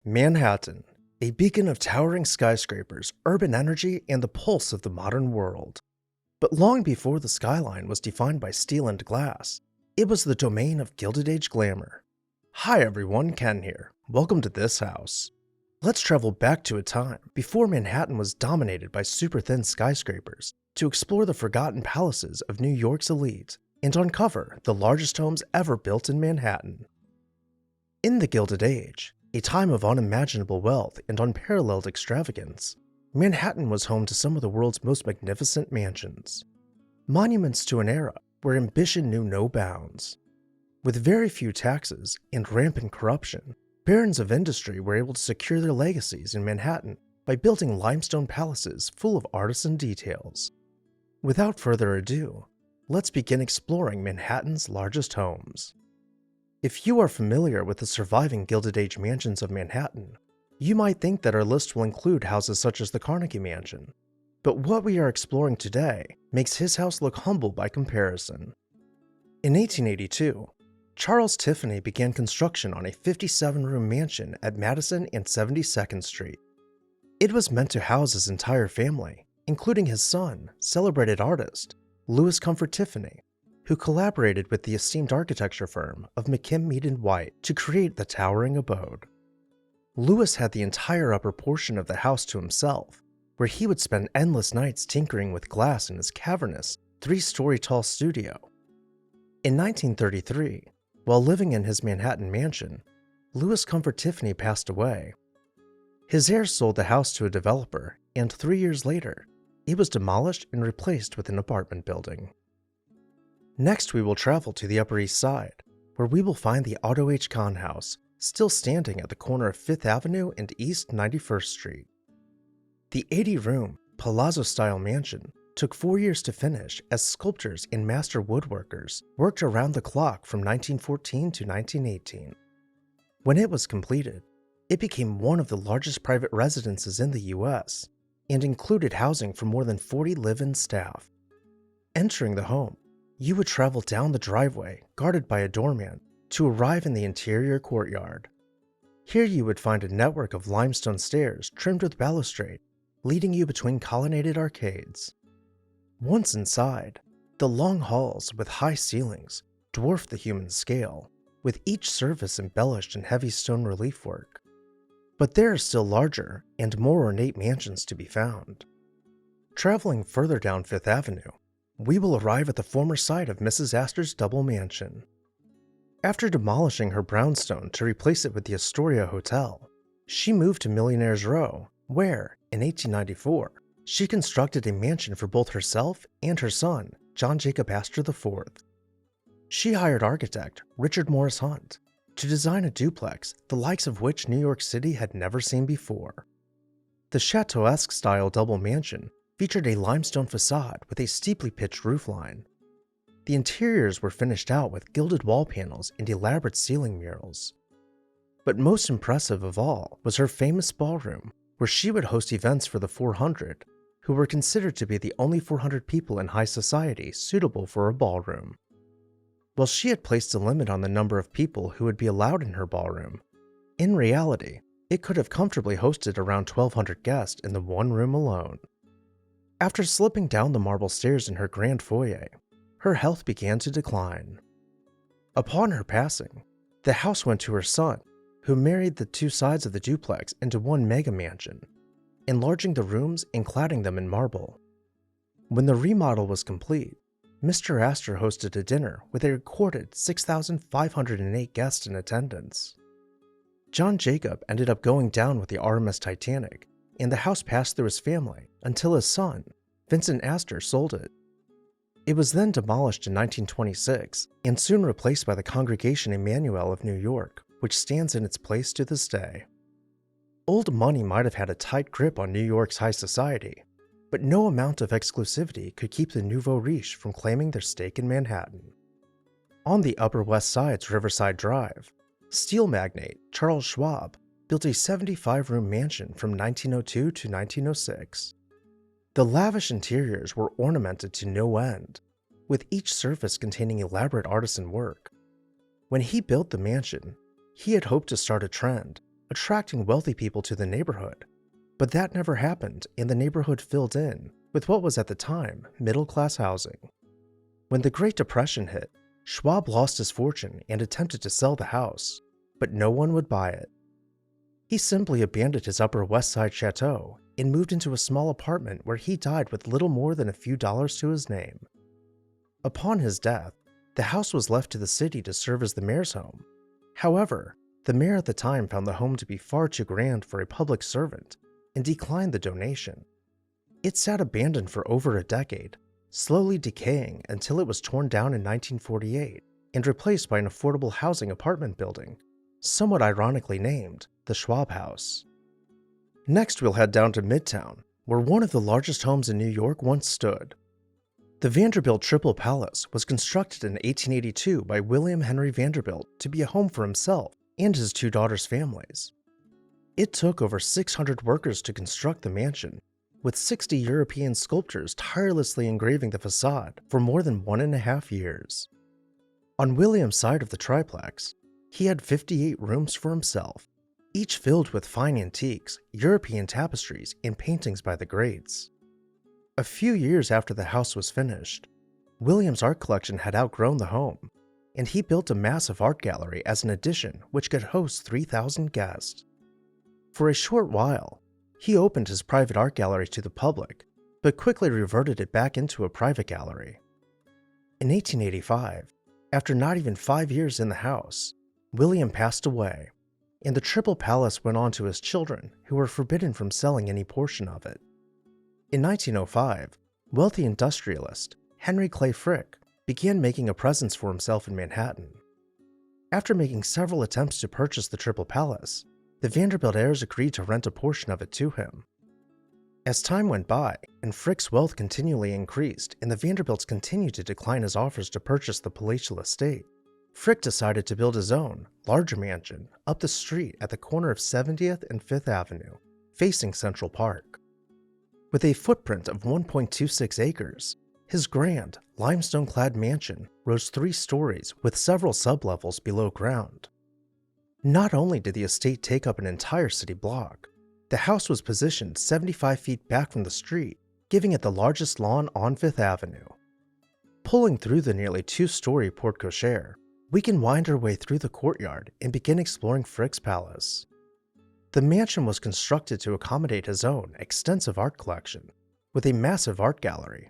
Manhattan, a beacon of towering skyscrapers, urban energy, and the pulse of the modern world. But long before the skyline was defined by steel and glass, it was the domain of Gilded Age glamour. Hi everyone, Ken here. Welcome to this house. Let's travel back to a time before Manhattan was dominated by super thin skyscrapers to explore the forgotten palaces of New York's elite and uncover the largest homes ever built in Manhattan. In the Gilded Age, a time of unimaginable wealth and unparalleled extravagance, Manhattan was home to some of the world's most magnificent mansions. Monuments to an era where ambition knew no bounds. With very few taxes and rampant corruption, barons of industry were able to secure their legacies in Manhattan by building limestone palaces full of artisan details. Without further ado, let's begin exploring Manhattan's largest homes. If you are familiar with the surviving Gilded Age mansions of Manhattan, you might think that our list will include houses such as the Carnegie Mansion, but what we are exploring today makes his house look humble by comparison. In 1882, Charles Tiffany began construction on a 57-room mansion at Madison and 72nd Street. It was meant to house his entire family, including his son, celebrated artist Louis Comfort Tiffany, who collaborated with the esteemed architecture firm of McKim, Mead & White to create the towering abode. Louis had the entire upper portion of the house to himself, where he would spend endless nights tinkering with glass in his cavernous, 3-story tall studio. In 1933, while living in his Manhattan mansion, Louis Comfort Tiffany passed away. His heirs sold the house to a developer, and 3 years later, it was demolished and replaced with an apartment building. Next, we will travel to the Upper East Side, where we will find the Otto H Kahn house, still standing at the corner of 5th Avenue and East 91st Street. The 80-room, palazzo-style mansion took 4 years to finish as sculptors and master woodworkers worked around the clock from 1914 to 1918. When it was completed, it became one of the largest private residences in the US and included housing for more than 40 live-in staff. Entering the home, you would travel down the driveway, guarded by a doorman, to arrive in the interior courtyard. Here you would find a network of limestone stairs trimmed with balustrade, leading you between colonnaded arcades. Once inside, the long halls with high ceilings dwarf the human scale, with each surface embellished in heavy stone relief work. But there are still larger and more ornate mansions to be found. Traveling further down 5th Avenue, we will arrive at the former site of Mrs. Astor's double mansion. After demolishing her brownstone to replace it with the Astoria Hotel, she moved to Millionaire's Row, where, in 1894, she constructed a mansion for both herself and her son, John Jacob Astor IV. She hired architect Richard Morris Hunt to design a duplex the likes of which New York City had never seen before. The chateau-esque style double mansion featured a limestone facade with a steeply pitched roofline. The interiors were finished out with gilded wall panels and elaborate ceiling murals. But most impressive of all was her famous ballroom, where she would host events for the 400, who were considered to be the only 400 people in high society suitable for a ballroom. While she had placed a limit on the number of people who would be allowed in her ballroom, in reality, it could have comfortably hosted around 1,200 guests in the one room alone. After slipping down the marble stairs in her grand foyer, her health began to decline. Upon her passing, the house went to her son, who married the two sides of the duplex into one mega mansion, enlarging the rooms and cladding them in marble. When the remodel was complete, Mr. Astor hosted a dinner with a recorded 6,508 guests in attendance. John Jacob ended up going down with the RMS Titanic, and the house passed through his family until his son, Vincent Astor, sold it. It was then demolished in 1926 and soon replaced by the Congregation Emmanuel of New York, which stands in its place to this day. Old money might have had a tight grip on New York's high society, but no amount of exclusivity could keep the nouveau riche from claiming their stake in Manhattan. On the Upper West Side's Riverside Drive, steel magnate Charles Schwab built a 75-room mansion from 1902 to 1906. The lavish interiors were ornamented to no end, with each surface containing elaborate artisan work. When he built the mansion, he had hoped to start a trend attracting wealthy people to the neighborhood. But that never happened, and the neighborhood filled in with what was at the time middle-class housing. When the Great Depression hit, Schwab lost his fortune and attempted to sell the house, but no one would buy it. He simply abandoned his Upper West Side chateau and moved into a small apartment where he died with little more than a few dollars to his name. Upon his death, the house was left to the city to serve as the mayor's home. However, the mayor at the time found the home to be far too grand for a public servant and declined the donation. It sat abandoned for over a decade, slowly decaying until it was torn down in 1948 and replaced by an affordable housing apartment building, somewhat ironically named the Schwab House. Next, we'll head down to Midtown, where one of the largest homes in New York once stood. The Vanderbilt Triple Palace was constructed in 1882 by William Henry Vanderbilt to be a home for himself and his two daughters' families. It took over 600 workers to construct the mansion, with 60 European sculptors tirelessly engraving the facade for more than 1.5 years. On William's side of the triplex, he had 58 rooms for himself, each filled with fine antiques, European tapestries, and paintings by the greats. A few years after the house was finished, William's art collection had outgrown the home, and he built a massive art gallery as an addition which could host 3,000 guests. For a short while, he opened his private art gallery to the public, but quickly reverted it back into a private gallery. In 1885, after not even 5 years in the house, William passed away, and the Triple Palace went on to his children, who were forbidden from selling any portion of it. In 1905, wealthy industrialist Henry Clay Frick began making a presence for himself in Manhattan. After making several attempts to purchase the Triple Palace, the Vanderbilt heirs agreed to rent a portion of it to him. As time went by, and Frick's wealth continually increased, and the Vanderbilts continued to decline his offers to purchase the palatial estate, Frick decided to build his own, larger mansion up the street at the corner of 70th and 5th Avenue, facing Central Park. With a footprint of 1.26 acres, his grand, limestone-clad mansion rose 3 stories with several sublevels below ground. Not only did the estate take up an entire city block, the house was positioned 75 feet back from the street, giving it the largest lawn on 5th Avenue. Pulling through the nearly 2-story porte-cochere, we can wind our way through the courtyard and begin exploring Frick's palace. The mansion was constructed to accommodate his own extensive art collection, with a massive art gallery.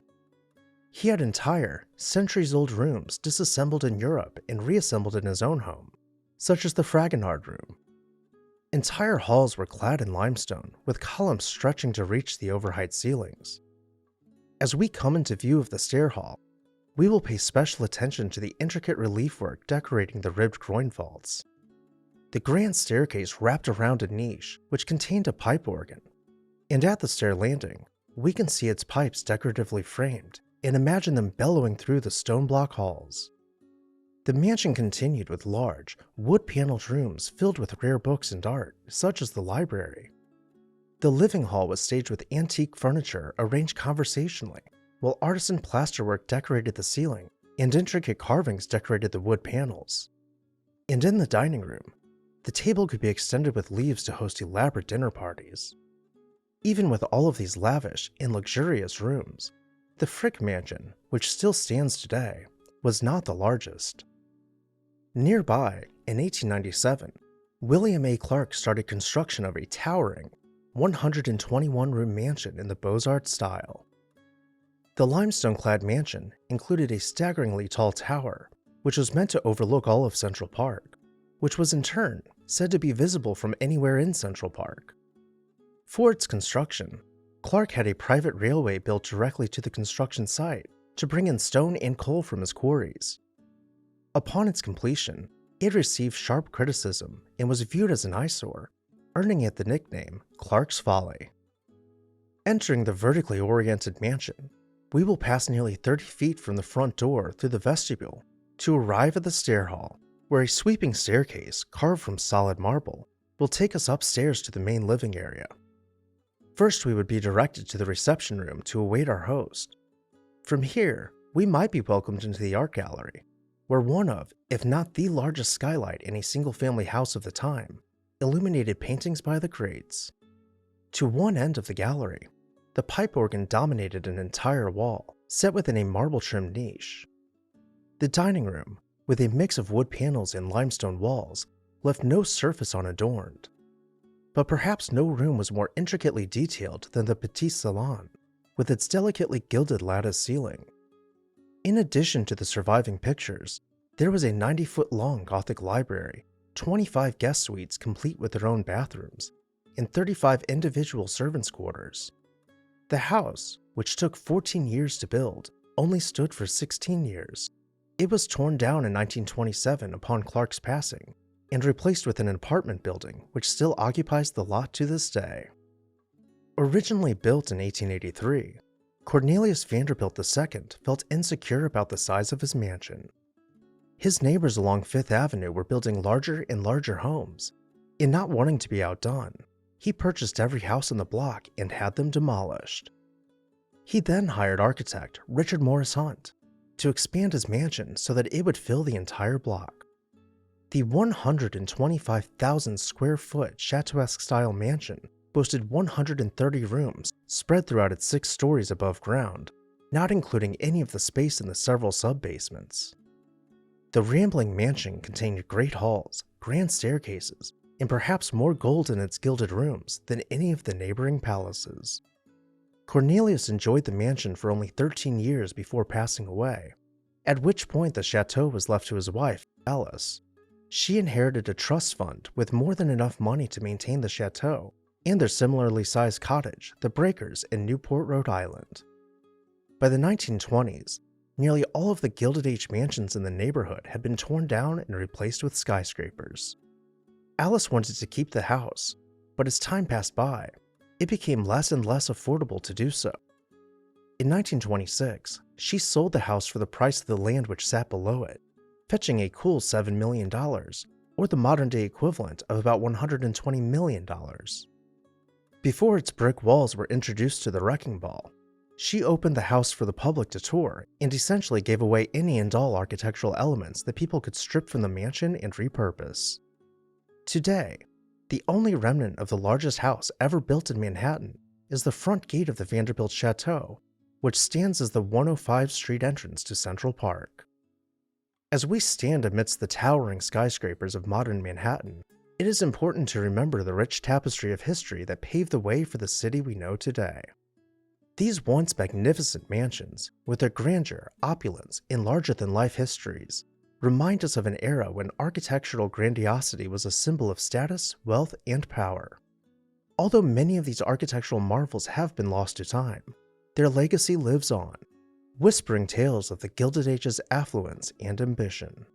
He had entire, centuries-old rooms disassembled in Europe and reassembled in his own home, such as the Fragonard Room. Entire halls were clad in limestone, with columns stretching to reach the overheight ceilings. As we come into view of the stair hall, we will pay special attention to the intricate relief work decorating the ribbed groin vaults. The grand staircase wrapped around a niche which contained a pipe organ, and at the stair landing, we can see its pipes decoratively framed and imagine them bellowing through the stone block halls. The mansion continued with large, wood-paneled rooms filled with rare books and art, such as the library. The living hall was staged with antique furniture arranged conversationally, while artisan plasterwork decorated the ceiling and intricate carvings decorated the wood panels. And in the dining room, the table could be extended with leaves to host elaborate dinner parties. Even with all of these lavish and luxurious rooms, the Frick Mansion, which still stands today, was not the largest. Nearby, in 1897, William A. Clark started construction of a towering 121-room mansion in the Beaux-Arts style. The limestone-clad mansion included a staggeringly tall tower, which was meant to overlook all of Central Park, which was in turn said to be visible from anywhere in Central Park. For its construction, Clark had a private railway built directly to the construction site to bring in stone and coal from his quarries. Upon its completion, it received sharp criticism and was viewed as an eyesore, earning it the nickname Clark's Folly. Entering the vertically oriented mansion, we will pass nearly 30 feet from the front door through the vestibule to arrive at the stair hall, where a sweeping staircase carved from solid marble will take us upstairs to the main living area. First, we would be directed to the reception room to await our host. From here, we might be welcomed into the art gallery, where one of, if not the largest skylight in a single-family house of the time, illuminated paintings by the greats. To one end of the gallery, the pipe organ dominated an entire wall, set within a marble-trimmed niche. The dining room, with a mix of wood panels and limestone walls, left no surface unadorned. But perhaps no room was more intricately detailed than the petit salon, with its delicately gilded lattice ceiling. In addition to the surviving pictures, there was a 90-foot-long Gothic library, 25 guest suites complete with their own bathrooms, and 35 individual servants' quarters. The house, which took 14 years to build, only stood for 16 years. It was torn down in 1927 upon Clark's passing, and replaced with an apartment building which still occupies the lot to this day. Originally built in 1883, Cornelius Vanderbilt II felt insecure about the size of his mansion. His neighbors along Fifth Avenue were building larger and larger homes, and not wanting to be outdone, he purchased every house on the block and had them demolished. He then hired architect Richard Morris Hunt to expand his mansion so that it would fill the entire block. The 125,000 square foot Chateauesque style mansion boasted 130 rooms spread throughout its 6 stories above ground, not including any of the space in the several sub-basements. The rambling mansion contained great halls, grand staircases, and perhaps more gold in its gilded rooms than any of the neighboring palaces. Cornelius enjoyed the mansion for only 13 years before passing away, at which point the chateau was left to his wife, Alice. She inherited a trust fund with more than enough money to maintain the chateau and their similarly sized cottage, the Breakers, in Newport, Rhode Island. By the 1920s, nearly all of the Gilded Age mansions in the neighborhood had been torn down and replaced with skyscrapers. Alice wanted to keep the house, but as time passed by, it became less and less affordable to do so. In 1926, she sold the house for the price of the land which sat below it, fetching a cool $7 million, or the modern-day equivalent of about $120 million. Before its brick walls were introduced to the wrecking ball, she opened the house for the public to tour and essentially gave away any and all architectural elements that people could strip from the mansion and repurpose. Today, the only remnant of the largest house ever built in Manhattan is the front gate of the Vanderbilt Chateau, which stands as the 105 Street entrance to Central Park. As we stand amidst the towering skyscrapers of modern Manhattan, it is important to remember the rich tapestry of history that paved the way for the city we know today. These once magnificent mansions, with their grandeur, opulence, and larger-than-life histories, remind us of an era when architectural grandiosity was a symbol of status, wealth, and power. Although many of these architectural marvels have been lost to time, their legacy lives on, whispering tales of the Gilded Age's affluence and ambition.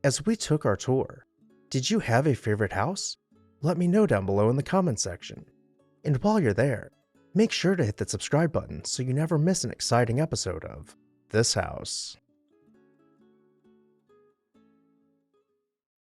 As we took our tour, did you have a favorite house? Let me know down below in the comments section. And while you're there, make sure to hit that subscribe button so you never miss an exciting episode of This House.